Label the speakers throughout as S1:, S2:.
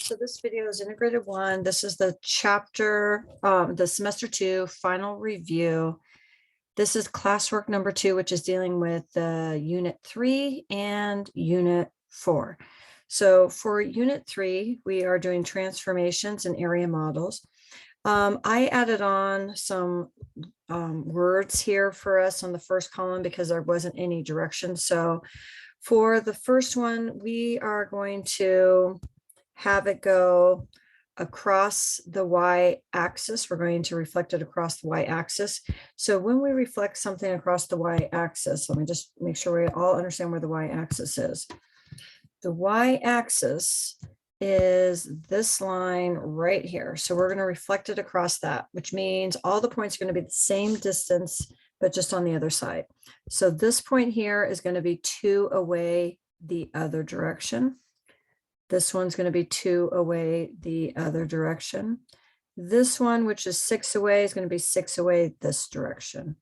S1: So this video is integrated one. This is the chapter, the semester 2 final review. This is classwork number 2, which is dealing with unit 3 and unit 4. So for unit 3, we are doing transformations and area models. I added on some words here for us on the first column because there wasn't any direction. So for the first one, we are going to have it go across the y-axis. We're going to reflect it across the y-axis. So when we reflect something across the y-axis, let me just make sure we all understand where the y-axis is. The y-axis is this line right here. So we're going to reflect it across that, which means all the points are going to be the same distance, but just on the other side. So this point here is going to be 2 away the other direction. This one's going to be 2 away the other direction. This one, which is 6 away, is going to be 6 away this direction.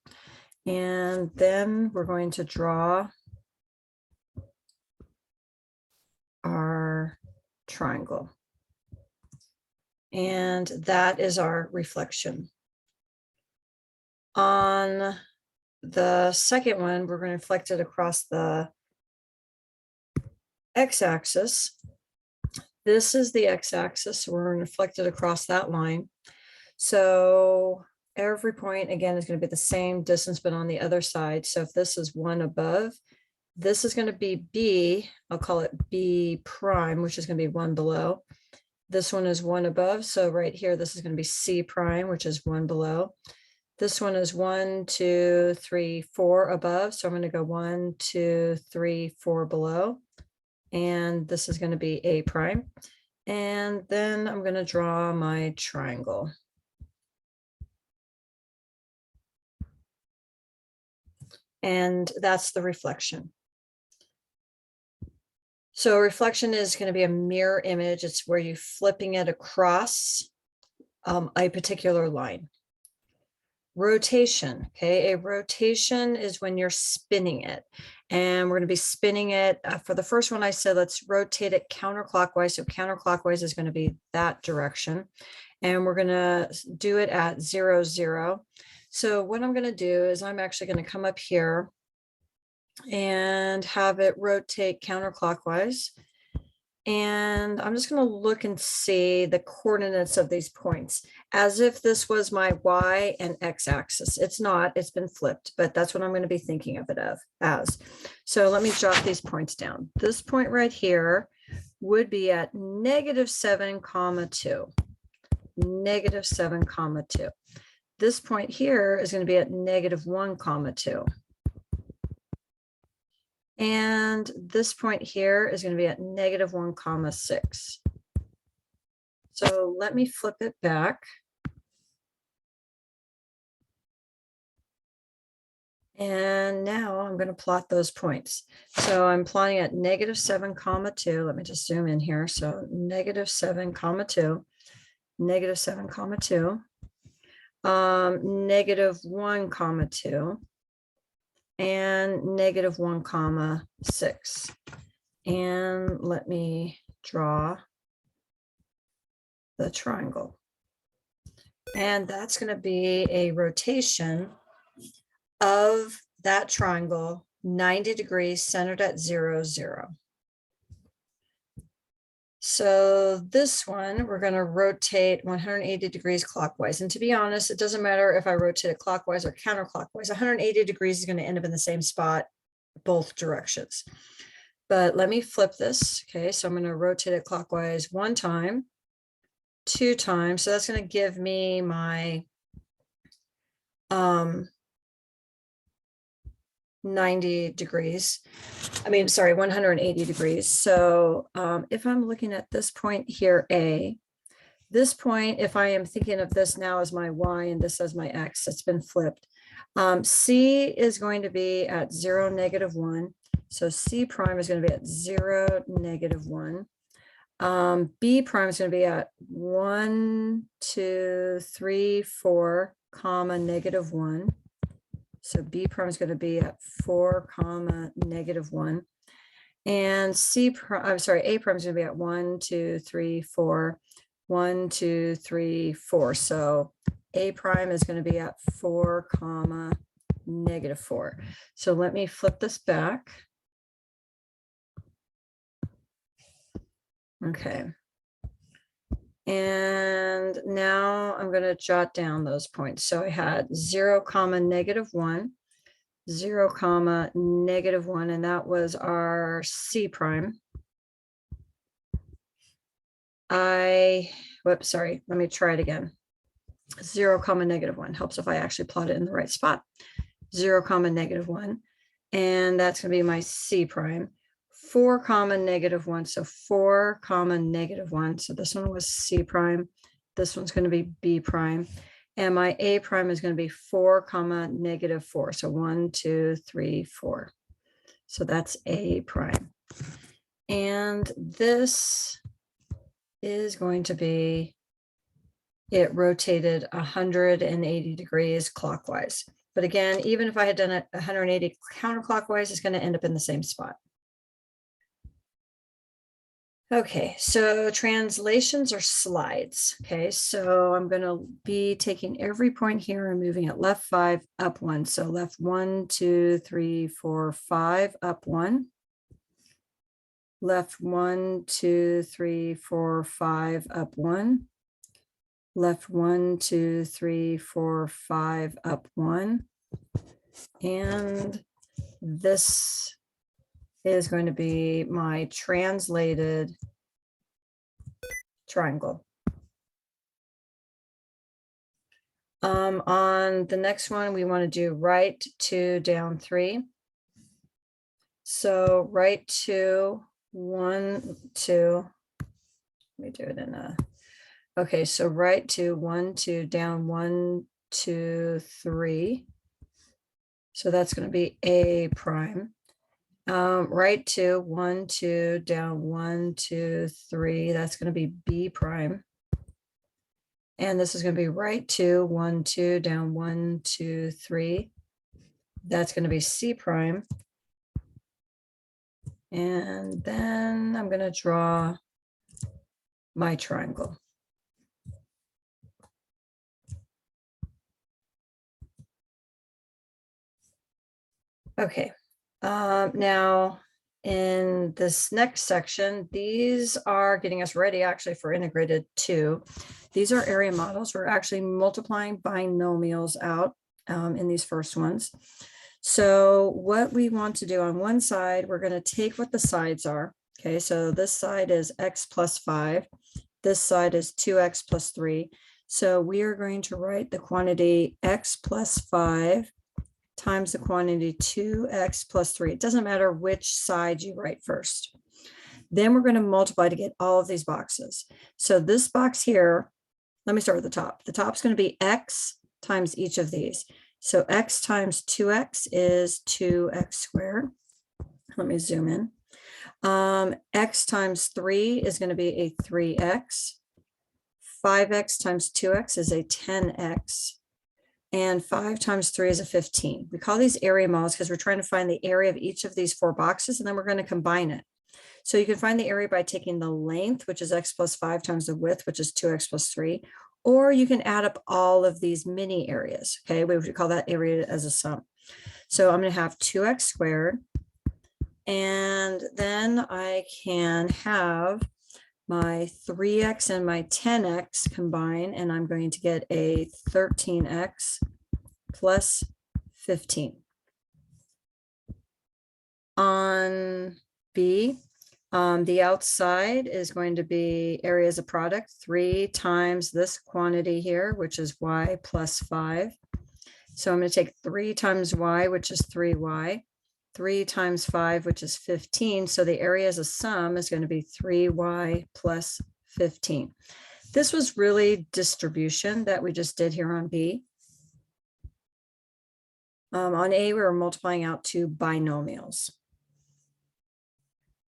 S1: And then we're going to draw our triangle. And that is our reflection. On the second one, we're going to reflect it across the x-axis. This is the x-axis, so we're going to reflect it across that line. So every point, again, is going to be the same distance, but on the other side. So if this is 1 above, this is going to be B, I'll call it B prime, which is going to be 1 below. This one is 1 above, so right here, this is going to be C prime, which is 1 below. This one is 1, 2, 3, 4 above, so I'm going to go 1, 2, 3, 4 below. And this is going to be A prime. And then I'm going to draw my triangle. And that's the reflection. So reflection is going to be a mirror image. It's where you're flipping it across a particular line. Rotation, okay, a rotation is when you're spinning it, and we're going to be spinning it for the first one. I said let's rotate it counterclockwise, so counterclockwise is going to be that direction, and we're going to do it at 0, 0. So what I'm going to do is I'm actually going to come up here and have it rotate counterclockwise. And I'm just going to look and see the coordinates of these points as if this was my y and x axis. It's not, it's been flipped, but that's what I'm going to be thinking of it as. So let me jot these points down. This point right here would be at -7, 2, -7, 2. This point here is going to be at -1, 2. And this point here is going to be at -1, 6. So let me flip it back. And now I'm going to plot those points. So I'm plotting at -7, 2. Let me just zoom in here. So -7, 2, -7, 2, -1, 2. And -1, 6. And let me draw the triangle. And that's going to be a rotation of that triangle 90 degrees centered at 0, 0. So this one, we're going to rotate 180 degrees clockwise. And to be honest, it doesn't matter if I rotate it clockwise or counterclockwise. 180 degrees is going to end up in the same spot, both directions. But let me flip this. Okay, so I'm going to rotate it clockwise 1 time, 2 times. So that's going to give me my 90 degrees. I mean, sorry, 180 degrees. So if I'm looking at this point here, A, this point, if I am thinking of this now as my Y and this as my X, it's been flipped. C is going to be at 0, -1. So C prime is going to be at 0, -1. B prime is going to be at 1, 2, 3, 4, -1. So B prime is going to be at 4, -1. And C prime, I'm sorry, A prime is going to be at 1, 2, 3, 4, 1, 2, 3, 4. So A prime is going to be at 4, comma, -4. So let me flip this back. Okay. And now I'm going to jot down those points. So I had 0, comma, -1, 0, comma, -1, and that was our C prime. Whoops, sorry, let me try it again. 0, comma, -1 helps if I actually plot it in the right spot. 0, comma, -1, and that's going to be my C prime. 4, comma, -1, so 4, comma, -1. So this one was C prime. This one's going to be B prime. And my A prime is going to be 4, comma, -4. So 1, 2, 3, 4. So that's A prime. And this is going to be, it rotated 180 degrees clockwise. But again, even if I had done it 180 counterclockwise, it's going to end up in the same spot. Okay, so translations are slides. Okay, so I'm going to be taking every point here and moving it left 5, up 1. So left 1, 2, 3, 4, 5, up 1. Left 1, 2, 3, 4, 5, up 1. Left 1, 2, 3, 4, 5, up 1. And this is going to be my translated triangle. On the next one, we want to do right 2, down 3. So right 2, 1, 2. Let me do it in a, okay, so right 2, 1, 2, down 1, 2, 3. So that's going to be A prime. Right 2, 1, 2, down 1, 2, 3. That's going to be B prime. And this is going to be right 2, 1, 2, down 1, 2, 3. That's going to be C prime. And then I'm going to draw my triangle. Okay, now in this next section, these are getting us ready actually for integrated 2. These are area models. We're actually multiplying binomials out in these first ones. So what we want to do on one side, we're going to take what the sides are. Okay, so this side is x plus 5. This side is 2x plus 3. So we are going to write the quantity x plus 5 times the quantity 2x plus 3. It doesn't matter which side you write first. Then we're going to multiply to get all of these boxes. So this box here, let me start with the top. The top is going to be x times each of these. So x times 2x is 2x squared. Let me zoom in. X times 3 is going to be a 3x. 5x times 2x is a 10x. And 5 times 3 is a 15. We call these area models because we're trying to find the area of each of these 4 boxes, and then we're going to combine it. So you can find the area by taking the length, which is x plus 5 times the width, which is 2x plus 3, or you can add up all of these mini areas. Okay, we would call that area as a sum. So I'm going to have 2x squared, and then I can have my 3x and my 10x combine, and I'm going to get a 13x plus 15. On B, the outside is going to be area as a product, 3 times this quantity here, which is y plus 5. So I'm going to take 3 times y, which is 3y. 3 times 5, which is 15. So the area as a sum is going to be 3y plus 15. This was really distribution that we just did here on B. On A, we were multiplying out 2 binomials.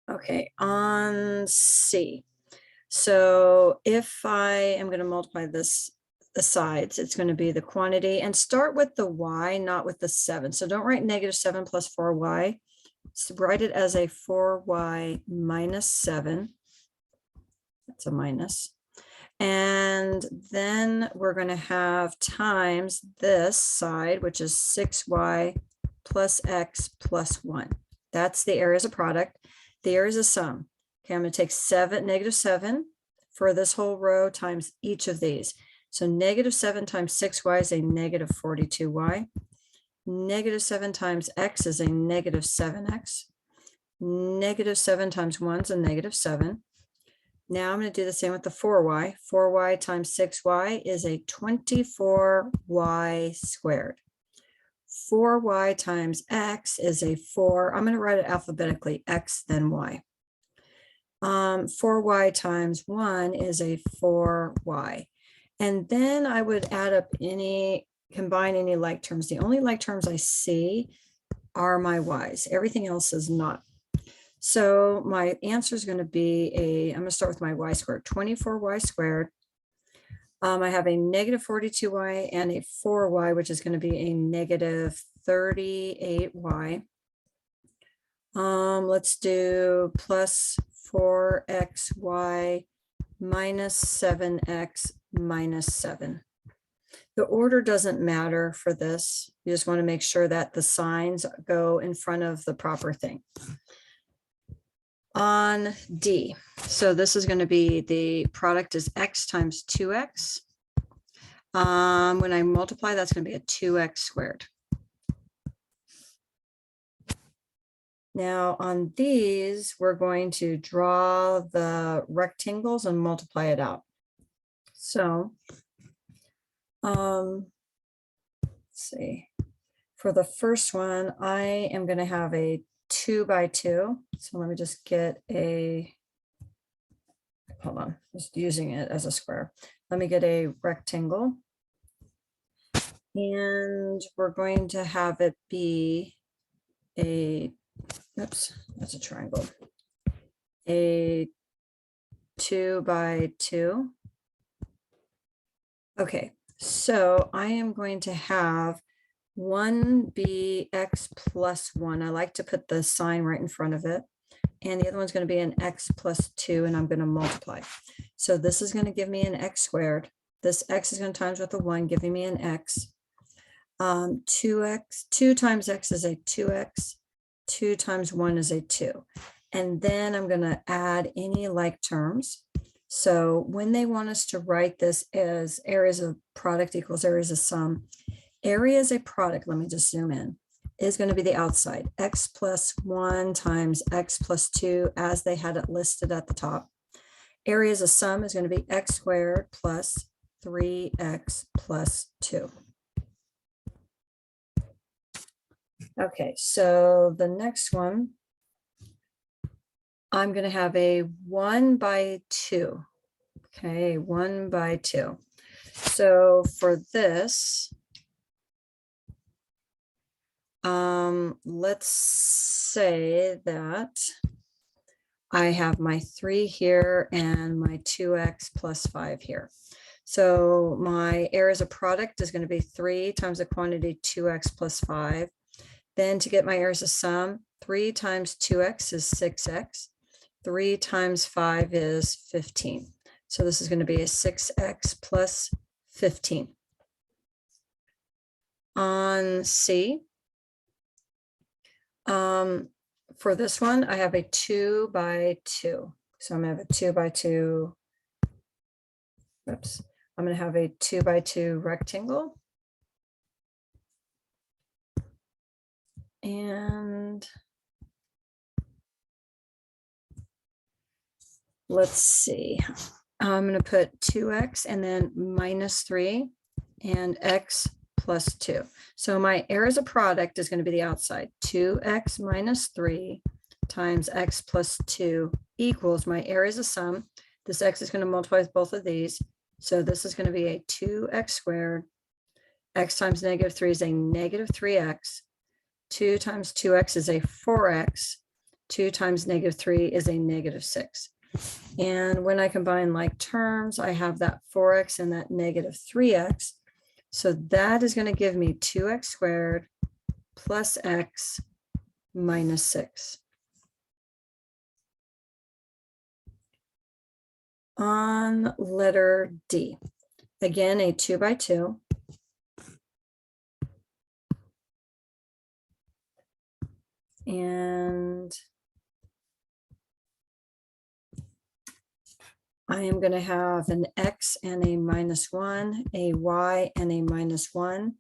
S1: Okay, on C. So if I am going to multiply this, the sides, it's going to be the quantity, and start with the y, not with the 7. So don't write -7 plus 4y. write it as a 4y minus 7. That's a minus. And then we're going to have times this side, which is 6y plus x plus 1. That's the areas of product. The areas of sum. Okay, I'm going to take -7 for this whole row times each of these. So -7 times 6y is a -42y. -7 times x is a -7x. -7 times 1 is a -7. Now I'm going to do the same with the 4y. 4y times 6y is a 24y squared. 4y times x is a 4. I'm going to write it alphabetically, x then y. 4y times 1 is a 4y. And then I would add up combine any like terms. The only like terms I see are my y's. Everything else is not. So my answer is going to be I'm going to start with my y squared, 24y squared. I have a -42y and a 4y, which is going to be a -38y. Let's do plus 4xy minus 7x minus 7. The order doesn't matter for this. You just want to make sure that the signs go in front of the proper thing. On D, so this is going to be the product is x times 2x. When I multiply, that's going to be a 2x squared. Now on these, we're going to draw the rectangles and multiply it out. So let's see. For the first one, I am going to have a 2 by 2. So let me just get hold on, just using it as a square. Let me get a rectangle. And we're going to have it be oops, that's a triangle. A 2 by 2. Okay, so I am going to have 1 x plus 1. I like to put the sign right in front of it. And the other one's going to be an x plus 2, and I'm going to multiply. So this is going to give me an x squared. This x is going to times with a 1, giving me an x. 2 times x is a 2x. 2 times 1 is a 2. And then I'm going to add any like terms. So when they want us to write this as areas of product equals areas of sum, area is a product, let me just zoom in, is going to be the outside. X plus 1 times x plus 2 as they had it listed at the top. Areas of sum is going to be x squared plus 3x plus 2. Okay, so the next one, I'm going to have a 1 by 2. Okay, 1 by 2. So for this, let's say that I have my 3 here and my 2x plus 5 here. So my areas of product is going to be 3 times the quantity 2x plus 5. Then to get my areas of sum, 3 times 2x is 6x. 3 times 5 is 15. So this is going to be a 6x plus 15. On C, for this one, I have a 2 by 2. So I'm going to have a 2 by 2. Oops. I'm going to have a 2 by 2 rectangle. And let's see. I'm going to put 2x and then minus 3 and x plus 2. So my areas of product is going to be the outside. 2x minus 3 times x plus 2 equals my areas of sum. This x is going to multiply with both of these. So this is going to be a 2x squared. X times -3 is a -3x. 2 times 2x is a 4x. 2 times -3 is a -6. And when I combine like terms, I have that 4x and that -3x. So that is going to give me 2x squared plus x minus 6. On letter D, again, a 2 by 2. And I am going to have an X and a minus 1, a Y and a minus 1.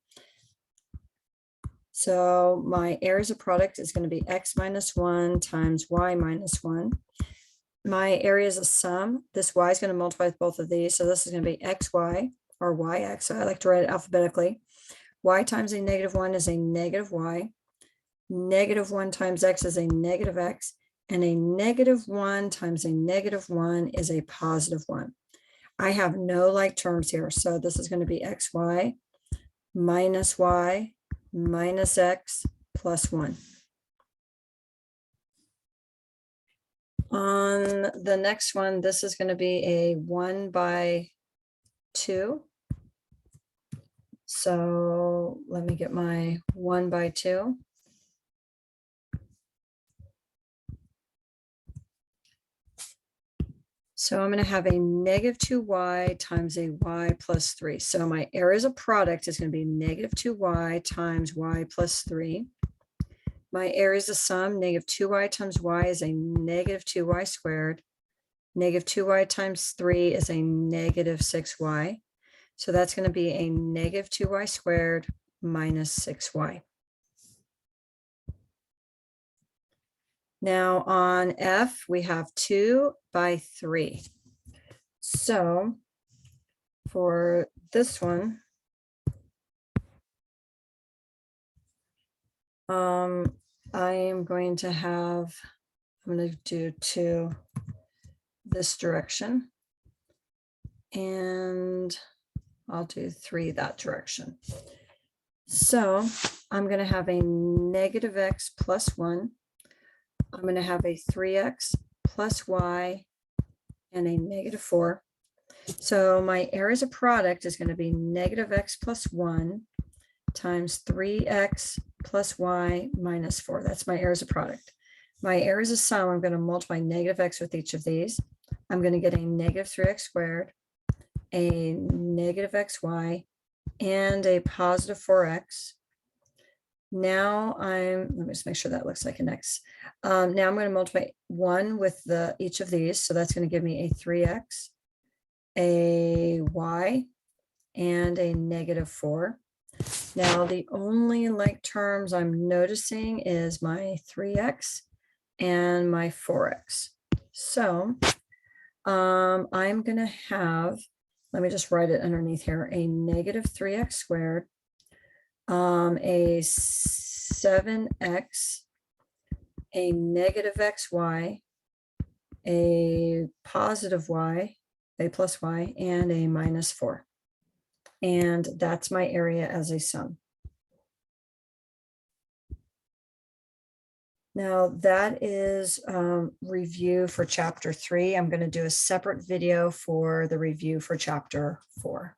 S1: So my areas of product is going to be X minus 1 times Y minus 1. My areas of sum, this Y is going to multiply with both of these. So this is going to be XY or YX. So I like to write it alphabetically. Y times a negative 1 is a negative Y. Negative 1 times X is a negative X. And a negative 1 times a negative 1 is a positive 1. I have no like terms here. So this is going to be XY minus Y minus X plus 1. On the next one, this is going to be a 1 by 2. So let me get my 1 by 2. So I'm going to have a negative 2y times a y plus 3. So my areas of product is going to be negative 2y times y plus 3. My areas of sum, negative 2y times y is a negative 2y squared. Negative 2y times 3 is a negative 6y. So that's going to be a negative 2y squared minus 6y. Now on F, we have 2 by 3. So for this one, I am going to have, I'm going to do 2 this direction, and I'll do 3 that direction. So I'm going to have a negative x plus 1. I'm going to have a 3x plus y and a negative 4. So my areas of product is going to be negative x plus 1 times 3x plus y minus 4. That's my areas of product. My areas of sum, I'm going to multiply negative x with each of these. I'm going to get a negative 3x squared, a negative xy, and a positive 4x. Now let me just make sure that looks like an X. Now I'm going to multiply 1 with each of these. So that's going to give me a 3x, a y, and a negative 4. Now the only like terms I'm noticing is my 3x and my 4x. So I'm going to have, let me just write it underneath here, a negative 3x squared, a 7x, a negative xy, a positive y, a plus y, and a minus 4. And that's my area as a sum. Now that is review for chapter 3. I'm going to do a separate video for the review for chapter 4.